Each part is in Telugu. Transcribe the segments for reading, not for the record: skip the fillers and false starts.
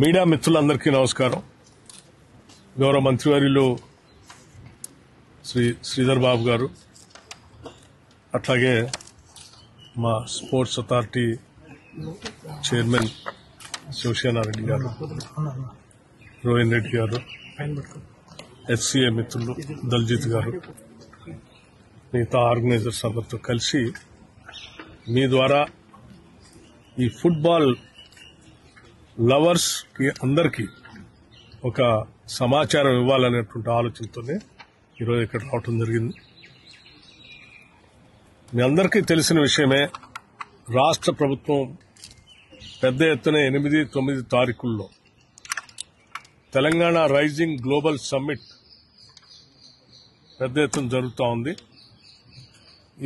మీడియా మిత్రులందరికీ నమస్కారం. గౌరవ మంత్రివర్యులు శ్రీ శ్రీధర్ బాబు గారు, అట్లాగే మా స్పోర్ట్స్ అథారిటీ చైర్మన్ శివసేనారెడ్డి గారు, రోహిన్ రెడ్డి గారు, హెచ్సిఏ మిత్రులు దల్జిత్ గారు, మిగతా ఆర్గనైజర్స్ అందరితో కలిసి మీ ద్వారా ఈ ఫుట్బాల్ లవర్స్ కి అందరికీ ఒక సమాచారం ఇవ్వాలనేటువంటి ఆలోచనతోనే ఈరోజు ఇక్కడ రావటం జరిగింది. మీ అందరికీ తెలిసిన విషయమే, రాష్ట్ర ప్రభుత్వం పెద్ద ఎత్తున 8-9 తారీఖుల్లో తెలంగాణ రైజింగ్ గ్లోబల్ సమ్మిట్ పెద్ద ఎత్తున జరుగుతూ ఉంది.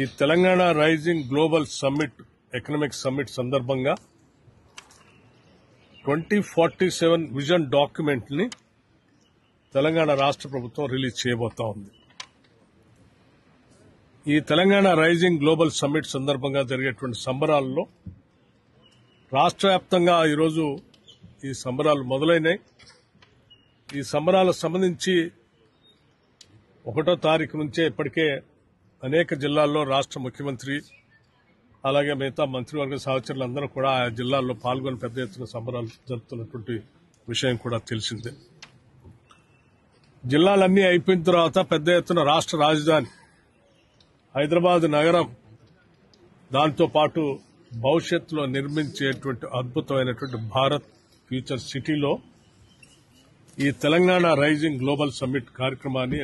ఈ Telangana rising global summit, economic summit సందర్భంగా 2047 విజన్ డాక్యుమెంట్ ని తెలంగాణ రాష్ట్ర ప్రభుత్వం రిలీజ్ చేయబోతా ఉంది. ఈ తెలంగాణ రైజింగ్ గ్లోబల్ సమ్మిట్ సందర్భంగా జరిగేటువంటి సంబరాల్లో రాష్ట్ర వ్యాప్తంగా ఈరోజు ఈ సంబరాలు మొదలైనాయి. ఈ సంబరాలకు సంబంధించి 1వ తారీఖు నుంచే ఇప్పటికే అనేక జిల్లాల్లో రాష్ట్ర ముఖ్యమంత్రి అలాగే మిగతా మంత్రివర్గ సహచరులందరూ కూడా ఆ జిల్లాల్లో పాల్గొని పెద్ద ఎత్తున సంబరాలు జరుపుతున్నటువంటి విషయం కూడా తెలిసిందే. జిల్లాలన్నీ అయిపోయిన తర్వాత పెద్ద ఎత్తున రాష్ట్ర రాజధాని హైదరాబాద్ నగరం, దాంతో పాటు భవిష్యత్తులో నిర్మించేటువంటి అద్భుతమైనటువంటి భారత్ ఫ్యూచర్ సిటీలో ఈ తెలంగాణ రైజింగ్ గ్లోబల్ సమ్మిట్ కార్యక్రమాన్ని